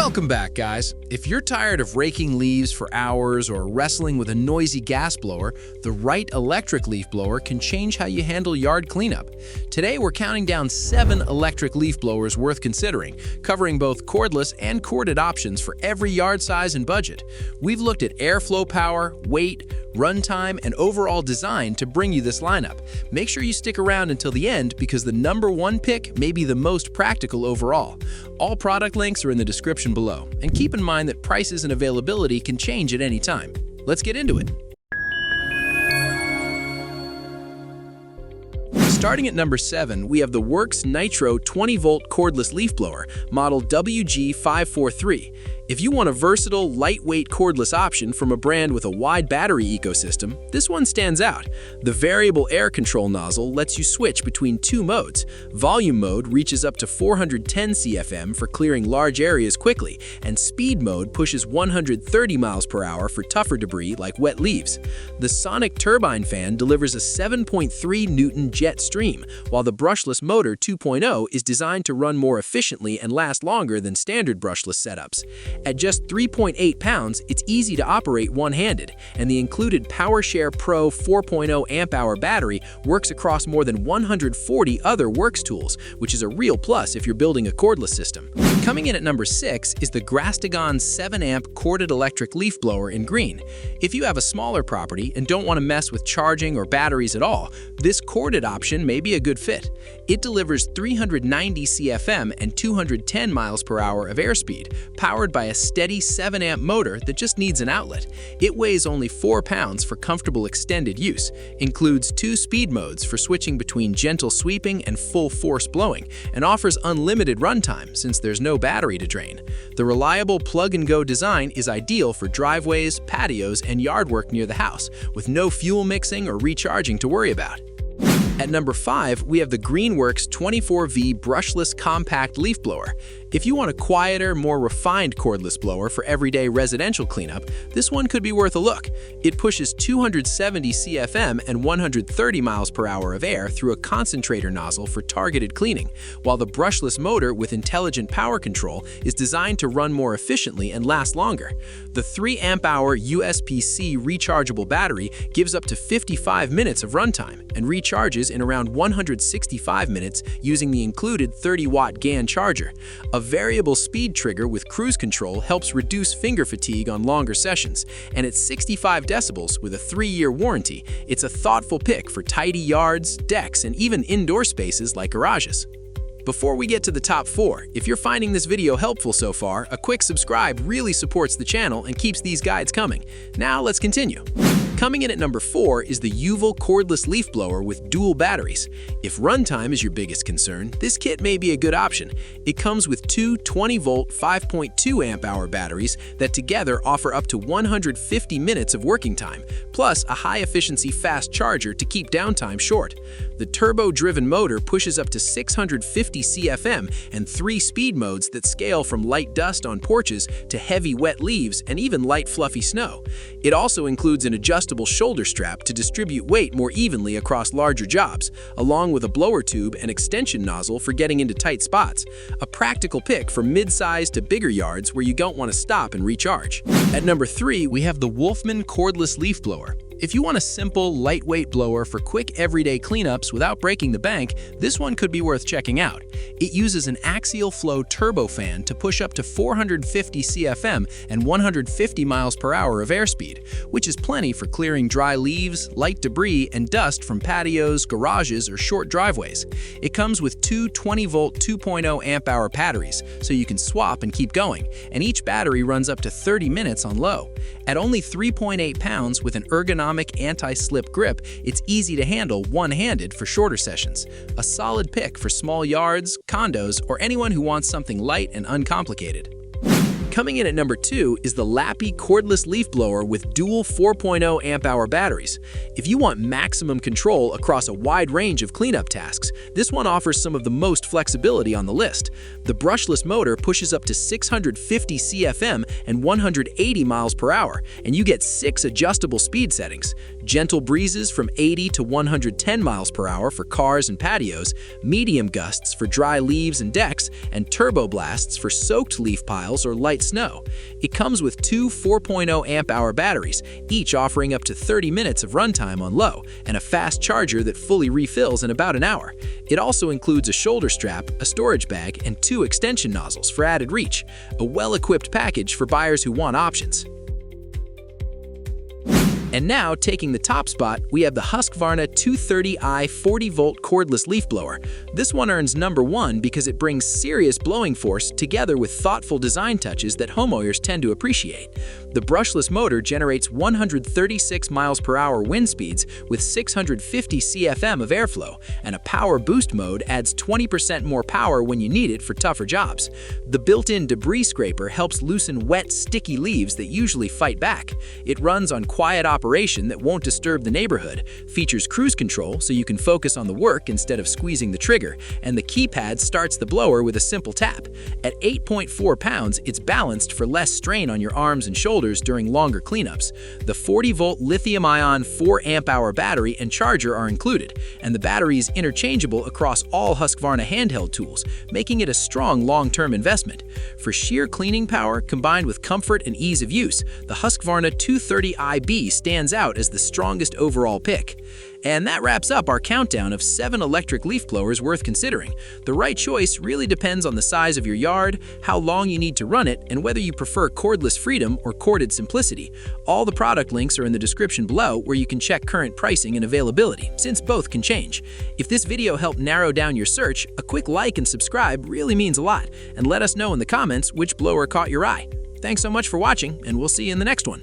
Welcome back, guys. If you're tired of raking leaves for hours or wrestling with a noisy gas blower, the right electric leaf blower can change how you handle yard cleanup. Today, we're counting down 7 electric leaf blowers worth considering, covering both cordless and corded options for every yard size and budget. We've looked at airflow power, weight, runtime, and overall design to bring you this lineup. Make sure you stick around until the end because the #1 pick may be the most practical overall. All product links are in the description below, and keep in mind that prices and availability can change at any time. Let's get into it. Starting at number 7, we have the Worx Nitro 20-volt cordless leaf blower, model WG543. If you want a versatile, lightweight cordless option from a brand with a wide battery ecosystem, this one stands out. The variable air control nozzle lets you switch between 2 modes. Volume mode reaches up to 410 CFM for clearing large areas quickly, and speed mode pushes 130 miles per hour for tougher debris like wet leaves. The sonic turbine fan delivers a 7.3 Newton jet stream, while the brushless motor 2.0 is designed to run more efficiently and last longer than standard brushless setups. At just 3.8 pounds, it's easy to operate one-handed, and the included PowerShare Pro 4.0 amp-hour battery works across more than 140 other Worx tools, which is a real plus if you're building a cordless system. Coming in at number 6 is the GRASSTIGON 7-amp corded electric leaf blower in green. If you have a smaller property and don't want to mess with charging or batteries at all, this corded option may be a good fit. It delivers 390 CFM and 210 miles per hour of airspeed, powered by a steady 7-amp motor that just needs an outlet. It weighs only 4 pounds for comfortable extended use, includes 2 speed modes for switching between gentle sweeping and full force blowing, and offers unlimited runtime since there's no battery to drain. The reliable plug-and-go design is ideal for driveways, patios, and yard work near the house, with no fuel mixing or recharging to worry about. At number 5, we have the Greenworks 24V brushless compact leaf blower. If you want a quieter, more refined cordless blower for everyday residential cleanup, this one could be worth a look. It pushes 270 CFM and 130 miles per hour of air through a concentrator nozzle for targeted cleaning, while the brushless motor with intelligent power control is designed to run more efficiently and last longer. The 3 amp-hour USB-C rechargeable battery gives up to 55 minutes of runtime and recharges in around 165 minutes using the included 30-watt GAN charger. A variable speed trigger with cruise control helps reduce finger fatigue on longer sessions, and at 65 decibels with a 3-year warranty, it's a thoughtful pick for tidy yards, decks, and even indoor spaces like garages. Before we get to the top 4, if you're finding this video helpful so far, a quick subscribe really supports the channel and keeps these guides coming. Now let's continue. Coming in at number 4 is the YOOVL cordless leaf blower with dual batteries. If runtime is your biggest concern, this kit may be a good option. It comes with 2 20-volt 5.2 amp-hour batteries that together offer up to 150 minutes of working time, plus a high-efficiency fast charger to keep downtime short. The turbo-driven motor pushes up to 650 CFM and 3 speed modes that scale from light dust on porches to heavy wet leaves and even light fluffy snow. It also includes an adjustable shoulder strap to distribute weight more evenly across larger jobs, along with a blower tube and extension nozzle for getting into tight spots. A practical pick for mid-sized to bigger yards where you don't want to stop and recharge. At number 3, we have the WOLFMEN cordless leaf blower. If you want a simple, lightweight blower for quick everyday cleanups without breaking the bank, this one could be worth checking out. It uses an axial flow turbofan to push up to 450 CFM and 150 miles per hour of airspeed, which is plenty for clearing dry leaves, light debris, and dust from patios, garages, or short driveways. It comes with 2 20-volt 2.0 amp-hour batteries, so you can swap and keep going, and each battery runs up to 30 minutes on low. At only 3.8 pounds with an ergonomic anti-slip grip, it's easy to handle one-handed for shorter sessions. A solid pick for small yards, condos, or anyone who wants something light and uncomplicated. Coming in at number 2 is the Laapee cordless leaf blower with dual 4.0 amp-hour batteries. If you want maximum control across a wide range of cleanup tasks, this one offers some of the most flexibility on the list. The brushless motor pushes up to 650 CFM and 180 miles per hour, and you get 6 adjustable speed settings. Gentle breezes from 80 to 110 miles per hour for cars and patios, medium gusts for dry leaves and decks, and turbo blasts for soaked leaf piles or light snow. It comes with 2 4.0 amp-hour batteries, each offering up to 30 minutes of runtime on low, and a fast charger that fully refills in about an hour. It also includes a shoulder strap, a storage bag, and 2 extension nozzles for added reach, a well-equipped package for buyers who want options. And now, taking the top spot, we have the Husqvarna 230i 40-volt cordless leaf blower. This one earns number 1 because it brings serious blowing force together with thoughtful design touches that homeowners tend to appreciate. The brushless motor generates 136 miles per hour wind speeds with 650 CFM of airflow, and a power boost mode adds 20% more power when you need it for tougher jobs. The built-in debris scraper helps loosen wet, sticky leaves that usually fight back. It runs on quiet operation that won't disturb the neighborhood, features cruise control so you can focus on the work instead of squeezing the trigger, and the keypad starts the blower with a simple tap. At 8.4 pounds, it's balanced for less strain on your arms and shoulders during longer cleanups. The 40-volt lithium-ion 4 amp-hour battery and charger are included, and the battery is interchangeable across all Husqvarna handheld tools, making it a strong long-term investment. For sheer cleaning power combined with comfort and ease of use, the Husqvarna 230iB stands out as the strongest overall pick. And that wraps up our countdown of 7 electric leaf blowers worth considering. The right choice really depends on the size of your yard, how long you need to run it, and whether you prefer cordless freedom or corded simplicity. All the product links are in the description below, where you can check current pricing and availability, since both can change. If this video helped narrow down your search, a quick like and subscribe really means a lot, and let us know in the comments which blower caught your eye. Thanks so much for watching, and we'll see you in the next one.